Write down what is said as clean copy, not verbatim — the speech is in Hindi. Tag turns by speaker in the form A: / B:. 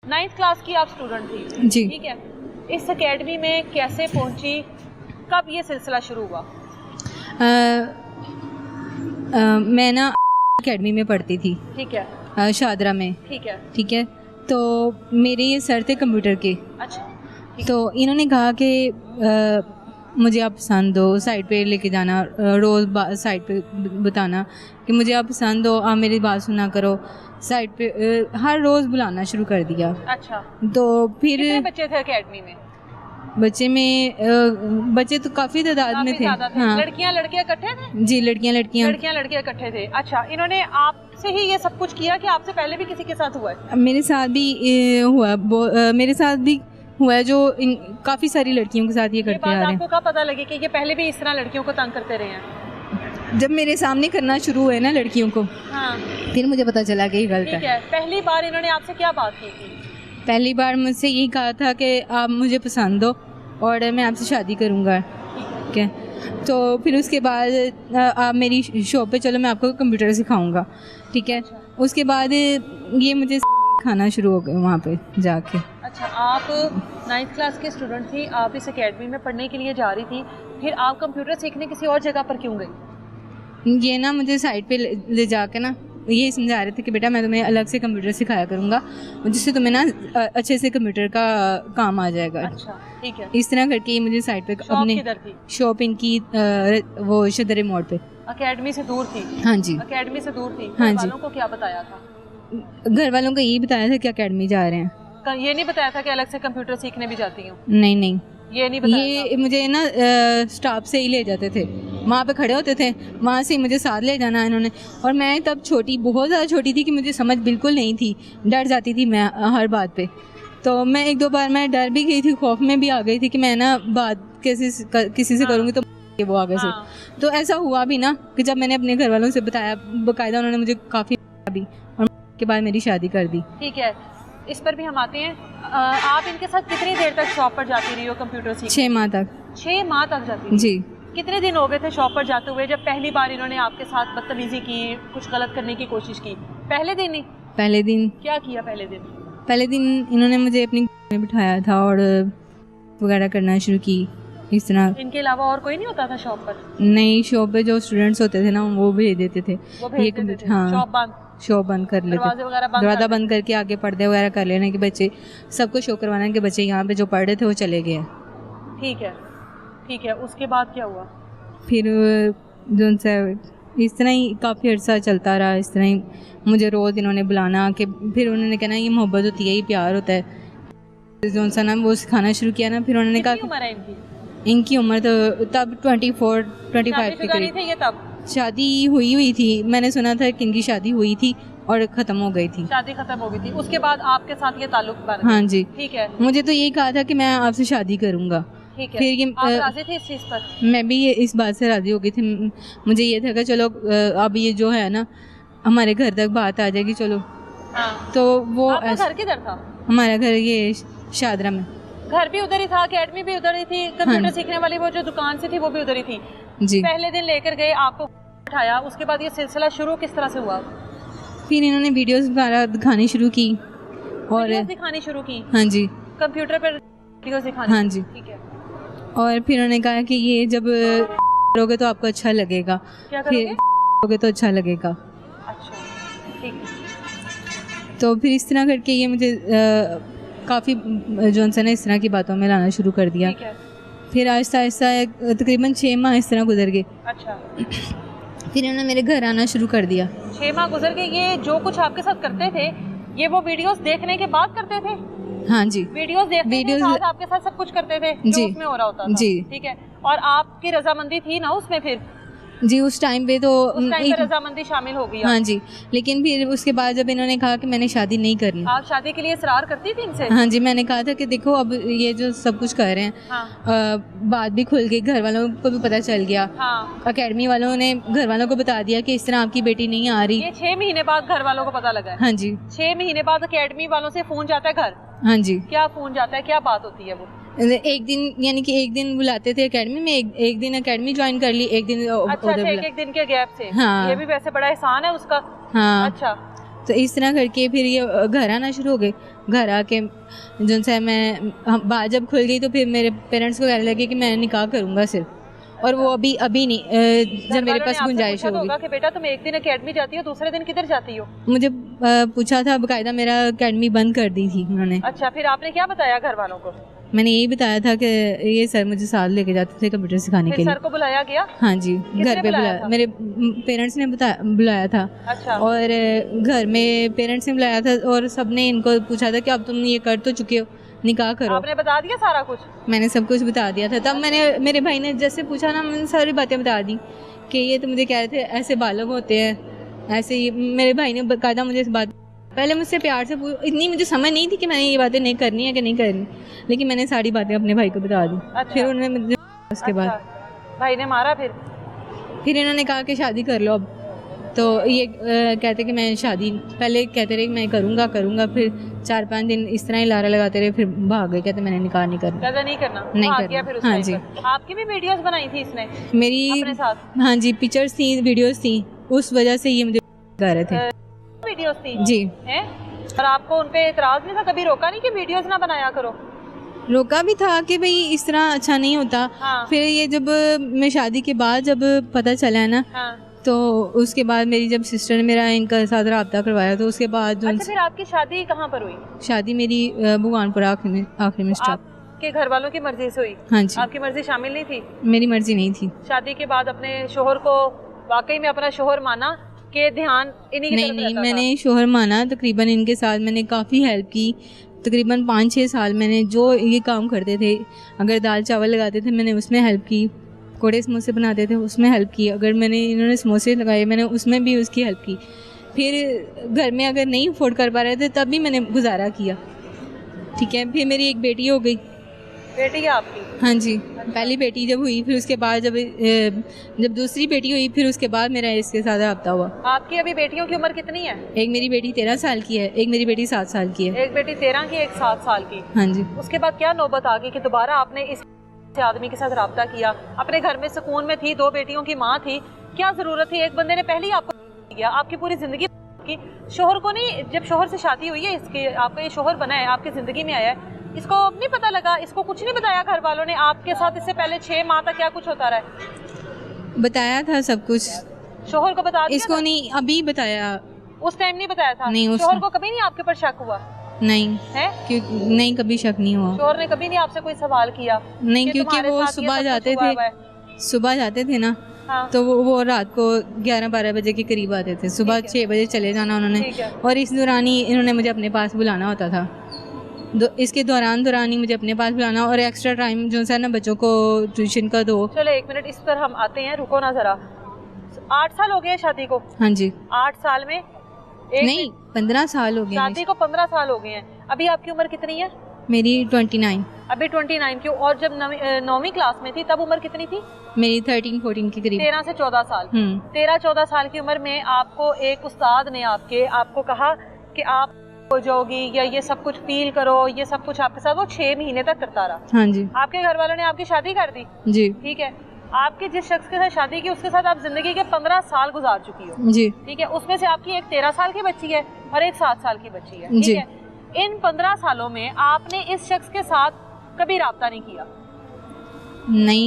A: 9th क्लास की आप स्टूडेंट थी
B: जी।
A: ठीक है, इस एकेडमी में कैसे पहुंची, कब ये सिलसिला शुरू हुआ?
B: मैं ना एकेडमी में पढ़ती थी,
A: ठीक है
B: शादरा में, ठीक है। तो मेरे ये सर थे कंप्यूटर के,
A: अच्छा ठीक
B: तो इन्होंने कहा कि मुझे आप पसंद हो, साइड पे लेके जाना, रोज़ साइड पे बताना कि मुझे आप पसंद हो, आप मेरी बात सुना करो, साइड पे हर रोज़ बुलाना शुरू कर दिया।
A: अच्छा,
B: तो फिर
A: कितने बच्चे थे एकेडमी में?
B: बच्चे तो काफ़ी तादाद में थे। हाँ
A: लड़कियां लड़के इकट्ठे थे?
B: जी, लड़कियां
A: लड़के इकट्ठे थे। अच्छा, इन्होंने आपसे ही ये सब कुछ किया कि आपसे पहले भी किसी के साथ हुआ है?
B: मेरे साथ भी मेरे साथ भी हुआ है, जो काफ़ी सारी लड़कियों के साथ ये करते आ रहे हैं।
A: आपको कब पता लगे कि ये पहले भी इस तरह लड़कियों को तंग करते रहे हैं?
B: जब मेरे सामने करना शुरू हुए ना लड़कियों को,
A: हाँ,
B: फिर मुझे पता चला कि ये गलत
A: ठीक
B: है।
A: है। पहली बार इन्होंने आपसे क्या बात की थी?
B: पहली बार मुझसे यही कहा था कि आप मुझे पसंद हो और मैं आपसे शादी करूँगा, ठीक है। तो फिर उसके बाद आप मेरी शॉप पे चलो, मैं आपको कंप्यूटर सिखाऊंगा, ठीक है। उसके बाद ये मुझे खाना शुरू हो गया वहाँ पे जाके।
A: अच्छा, आप 9th क्लास की स्टूडेंट थी, आप इस एकेडमी में पढ़ने के लिए जा रही थी, फिर आप कंप्यूटर सीखने किसी और जगह पर क्यों गई?
B: ये ना मुझे साइड पे ले जाके ना ये समझा रहे थे कि बेटा मैं तुम्हें अलग से कंप्यूटर सिखाया करूँगा, जिससे तुम्हें ना अच्छे से कंप्यूटर का काम आ जाएगा।
A: अच्छा ठीक है।
B: इस तरह करके ये मुझे साइड पे अपने
A: किधर थी?
B: शॉप इनकी वो शदर मोड़ पे।
A: एकेडमी से दूर थी?
B: हाँ जी,
A: एकेडमी से दूर थी।
B: हाँ
A: घर
B: जी।
A: वालों को क्या बताया था?
B: घर वालों को यही बताया था कि एकेडमी जा रहे हैं।
A: ये नहीं बताया था कि अलग से कंप्यूटर सीखने भी जाती हूँ?
B: नहीं,
A: ये नहीं बताया
B: ये मुझे ना स्टाफ से ही ले जाते थे, वहाँ पे खड़े होते थे, वहाँ से मुझे साथ ले जाना इन्होंने। और मैं तब बहुत ज़्यादा छोटी थी कि मुझे समझ बिल्कुल नहीं थी, डर जाती थी मैं हर बात पे। तो मैं एक दो बार मैं डर भी गई थी, खौफ में भी आ गई थी कि मैं ना बात किसी से करूँगी तो वो आगे से। तो ऐसा हुआ भी ना कि जब मैंने अपने घर वालों से बताया, बाकायदा उन्होंने मुझे काफ़ी भी, और के बाद मेरी शादी कर दी।
A: ठीक है, इस पर भी हम आते हैं। आप इनके साथ कितनी देर तक शॉप पर जाती रही हो कंप्यूटर सीखने?
B: 6 माह तक।
A: 6 माह तक जाती रही?
B: जी।
A: कितने दिन हो गए थे शॉप पर जाते हुए जब पहली बार इन्होंने आपके साथ बदतमीजी की, कुछ गलत करने की कोशिश की? पहले दिन ही?
B: पहले दिन।
A: क्या किया पहले दिन?
B: पहले दिन इन्होंने मुझे अपनी में बिठाया था और वगैरह करना शुरू की इस तरह।
A: इनके अलावा और कोई नहीं होता था शॉप पर?
B: नहीं, शॉप पे जो स्टूडेंट्स होते थे ना वो भेज देते थे। हाँ, शॉप बंद कर लेते, दरवाज़ा बंद करके आगे पर्दे वगैरह कर लेने के बच्चे, सबको शो करवाना कि बच्चे यहाँ पे जो पढ़ रहे थे वो चले गए।
A: ठीक है। उसके बाद क्या हुआ?
B: फिर जो इस तरह ही काफ़ी अर्सा चलता रहा। इस तरह ही मुझे रोज़ इन्होंने बुलाना कि फिर उन्होंने कहना ये मोहब्बत होती है, ये प्यार होता है, जो सा ना वो सिखाना शुरू किया ना। फिर उन्होंने कहा इनकी उम्र तो तब 24-25 के करीब।
A: ये तब
B: शादी हुई थी, मैंने सुना था कि इनकी शादी हुई थी और ख़त्म हो गई थी।
A: शादी खत्म हो गई थी, उसके बाद आपके साथ ये ताल्लुक बन?
B: हाँ जी।
A: ठीक है।
B: मुझे तो यही कहा था कि मैं आपसे शादी करूँगा।
A: ठीक है।
B: फिर ये
A: आप राजी थे इस चीज़ पर?
B: मैं भी इस बात से राजी हो गई थी। मुझे ये था कि चलो अब ये जो है ना हमारे घर तक बात आ जाएगी, चलो।
A: हाँ।
B: तो वो
A: घर किधर था?
B: हमारा घर ये शादरा में।
A: घर भी उधर ही था, एकेडमी भी उधर ही थी, कंप्यूटर सीखने वाली वो जो दुकान से थी वो भी उधर ही थी?
B: जी।
A: पहले दिन लेकर गए, आपको उठाया, उसके बाद ये सिलसिला शुरू किस तरह से हुआ?
B: फिर इन्होंने वीडियोस वगैरह दिखानी शुरू की और
A: दिखानी शुरू की?
B: हाँ जी,
A: कंप्यूटर पर वीडियोस दिखानी?
B: हाँ जी।
A: ठीक है।
B: और फिर उन्होंने कहा कि ये जब करोगे तो आपको अच्छा लगेगा।
A: क्या
B: फिर करोगे तो अच्छा लगेगा।
A: अच्छा ठीक है।
B: तो फिर इस तरह करके ये मुझे काफ़ी जॉनसन ने इस तरह की बातों में लाना शुरू कर दिया। फिर आहिस्ता आहिस्ता तकरीबन 6 माह इस तरह गुजर गए।
A: अच्छा।
B: फिर इन्होंने मेरे घर आना शुरू कर दिया।
A: 6 माह गुजर गए। ये जो कुछ आपके साथ करते थे ये वो वीडियोस देखने के बाद करते थे?
B: हाँ जी,
A: वीडियोस देखते थे, साथ आपके साथ सब कुछ करते थे जो उसमें हो रहा होता था?
B: जी।
A: ठीक है। और आपकी रजामंदी थी ना उसमें? फिर
B: जी, उस टाइम पे तो
A: रजामंदी शामिल हो गई?
B: हाँ जी, लेकिन फिर उसके बाद जब इन्होंने कहा कि मैंने शादी नहीं करनी।
A: आप शादी के लिए इसरार करती थी इनसे?
B: हाँ जी, मैंने कहा था कि देखो अब ये जो सब कुछ कर रहे हैं,
A: हाँ।
B: बात भी खुल गई, घर वालों को भी पता चल गया।
A: हाँ।
B: एकेडमी वालों ने घर वालों को बता दिया कि इस तरह आपकी बेटी नहीं आ रही।
A: ये 6 महीने बाद घर वालों को पता लगा है?
B: हाँ जी।
A: 6 महीने बाद एकेडमी वालों से फोन जाता है घर?
B: हाँ जी।
A: क्या फोन जाता है, क्या बात होती है वो?
B: एक दिन यानी कि एक दिन बुलाते थे एकेडमी में, एक दिन एकेडमी ज्वाइन कर ली, एक दिन
A: अच्छा, एक दिन के गैप से?
B: हाँ।
A: ये भी वैसे बड़ा एहसान है उसका।
B: हाँ।
A: अच्छा।
B: तो इस तरह करके फिर ये घर आना शुरू हो गए। घर आके जो है मैं बात जब खुल गई तो फिर मेरे पेरेंट्स को कहने लगे कि मैं निकाह करूँगा सिर्फ, और वो अभी नहीं, जब मेरे पास गुंजाइश होगी।
A: कि बेटा तुम एक दिन एकेडमी जाती हो, दूसरे दिन किधर जाती हो?
B: मुझे पूछा था, बाकायदा मेरा एकेडमी बंद कर दी थी उन्होंने।
A: अच्छा, फिर आपने क्या बताया घर वालों को?
B: मैंने यही बताया था कि ये सर मुझे साथ लेके जाते थे कंप्यूटर सिखाने के लिए।
A: सर को बुलाया गया?
B: हाँ जी, घर पे बुलाया, मेरे पेरेंट्स ने बुलाया था।
A: अच्छा। और
B: घर में पेरेंट्स ने बुलाया था और सबने इनको पूछा था कि अब तुम ये कर तो चुके हो, निकाह करो।
A: आपने बता दिया सारा कुछ? मैंने
B: सब कुछ बता दिया था। तब मेरे भाई ने जैसे पूछा ना, मैंने सारी बातें बता दी कि ये तो मुझे कह रहे थे ऐसे बालग होते हैं, ऐसे ही। मेरे भाई ने बाकायदा मुझे इस बात, पहले मुझसे प्यार से इतनी मुझे समझ नहीं थी कि मैंने ये बातें नहीं करनी है कि नहीं करनी, लेकिन मैंने सारी बातें अपने भाई को बता दी।
A: अच्छा।
B: फिर उन्होंने मुझे उसके बाद
A: भाई ने मारा? फिर
B: इन्होंने कहा कि शादी कर लो अब। तो ये कहते कि मैं शादी, पहले कहते रहे मैं करूँगा, फिर 4-5 दिन इस तरह ही लारा लगाते रहे, फिर भाग गए, कहते मैंने निकाह नहीं करना।
A: नहीं करना।
B: फिर हाँ जी।
A: आपकी भी वीडियोस बनाई थी इसने?
B: मेरी अपने साथ? हाँ जी, पिक्चर्स थी, वीडियोस थी, उस वजह से ये मुझे कर रहे थे।
A: वीडियोस थी
B: जी।
A: और आपको उन पे इतराज नहीं था? कभी रोका नहीं कि वीडियोस ना बनाया करो?
B: रोका भी था कि भाई इस तरह अच्छा नहीं होता।
A: हाँ।
B: फिर ये जब मैं शादी के बाद जब पता चला है ना,
A: हाँ।
B: तो उसके बाद मेरी जब सिस्टर ने मेरा इनका साथ रब्ता करवाया, तो उसके बाद
A: अच्छा, फिर आपकी शादी कहाँ पर हुई?
B: शादी मेरी भगवानपुर आखिरी में स्टॉप।
A: आपके घर वालों की मर्जी से हुई?
B: हाँ जी।
A: आपकी मर्जी शामिल नहीं थी?
B: मेरी मर्जी नहीं थी।
A: शादी के बाद अपने शोहर को वाकई में अपना शोहर माना कि ध्यान इन्हीं की तरफ रहता था?
B: नहीं, मैंने शोहर माना। तकरीबन इनके साथ मैंने काफ़ी हेल्प की। तकरीबन 5-6 साल मैंने जो ये काम करते थे, अगर दाल चावल लगाते थे मैंने उसमें हेल्प की, कोड़े समोसे बनाते थे उसमें हेल्प की, अगर इन्होंने समोसे लगाए मैंने उसमें भी उसकी हेल्प की। फिर घर में अगर नहीं अफोर्ड कर पा रहे थे तब भी मैंने गुजारा किया। ठीक है, फिर मेरी एक बेटी हो गई।
A: बेटी है आपकी?
B: हाँ जी। पहली बेटी जब हुई, फिर उसके बाद जब दूसरी बेटी हुई, फिर उसके बाद मेरा इसके साथ रब्ता हुआ।
A: आपकी अभी बेटियों की उम्र कितनी है? एक
B: मेरी बेटी 13 साल की है, एक मेरी बेटी 7 साल की है।
A: एक बेटी 13 की, एक 7 साल की।
B: हाँ जी।
A: उसके बाद क्या नौबत आ गई कि दोबारा आपने इस आदमी के साथ रब्ता किया? अपने घर में सुकून में थी, 2 बेटियों की माँ थी, क्या जरूरत थी? एक बंदे ने पहले ही आपको किया, आपकी पूरी जिंदगी की। शोहर को नहीं, जब शोहर से शादी हुई है इसके, आपका ये शोहर बना है, आपकी जिंदगी में आया है, इसको नहीं पता लगा? इसको कुछ नहीं बताया घर वालों ने आपके साथ इससे पहले 6 माह तक क्या कुछ होता रहा?
B: बताया था सब कुछ।
A: शोहर को बता दिया?
B: इसको नहीं, अभी बताया।
A: उस टाइम नहीं बताया था?
B: नहीं।
A: शोहर को कभी नहीं आपके ऊपर शक हुआ?
B: नहीं
A: है?
B: नहीं, कभी शक नहीं हुआ।
A: शोहर ने कभी नहीं आपसे कोई सवाल किया?
B: नहीं, क्योंकि वो सुबह जाते थे ना। हाँ। तो वो रात को 11-12 बजे के करीब आते थे, सुबह 6 बजे चले जाना उन्होंने, और इस दौरान ही इन्होंने मुझे अपने पास बुलाना होता था। इसके दौरान ही मुझे अपने पास बुलाना, और एक्स्ट्रा टाइम जो है ना बच्चों को ट्यूशन का दो।
A: चलो 1 मिनट इस पर हम आते हैं, रुको ना जरा। 8 साल हो गए शादी को?
B: हाँ जी।
A: 8 साल में
B: नहीं, 15 साल हो गए
A: शादी को। 15 साल हो गए हैं। अभी आपकी उम्र कितनी है?
B: मेरी 29।
A: अभी 29 की। और जब 9वीं क्लास में थी तब उम्र कितनी थी?
B: मेरी 13-14 के करीब।
A: 13 से 14 साल। 13-14 साल की उम्र में आपको एक उस्ताद ने आपको कहा कि आप हो जाओगी, या ये सब कुछ फील करो, ये सब कुछ आपके साथ वो 6 महीने तक करता रहा।
B: हाँ जी।
A: आपके घर वालों ने आपकी शादी कर दी?
B: जी।
A: ठीक है, आपके जिस शख्स के साथ शादी की उसके साथ आप जिंदगी के 15 साल गुजार चुकी हो।
B: जी।
A: ठीक है, उसमें से आपकी एक 13 साल की बच्ची है और एक 7 साल की बच्ची है। ठीक है, इन 15 सालों में आपने इस शख्स के साथ कभी राब्ता नहीं किया?
B: नहीं।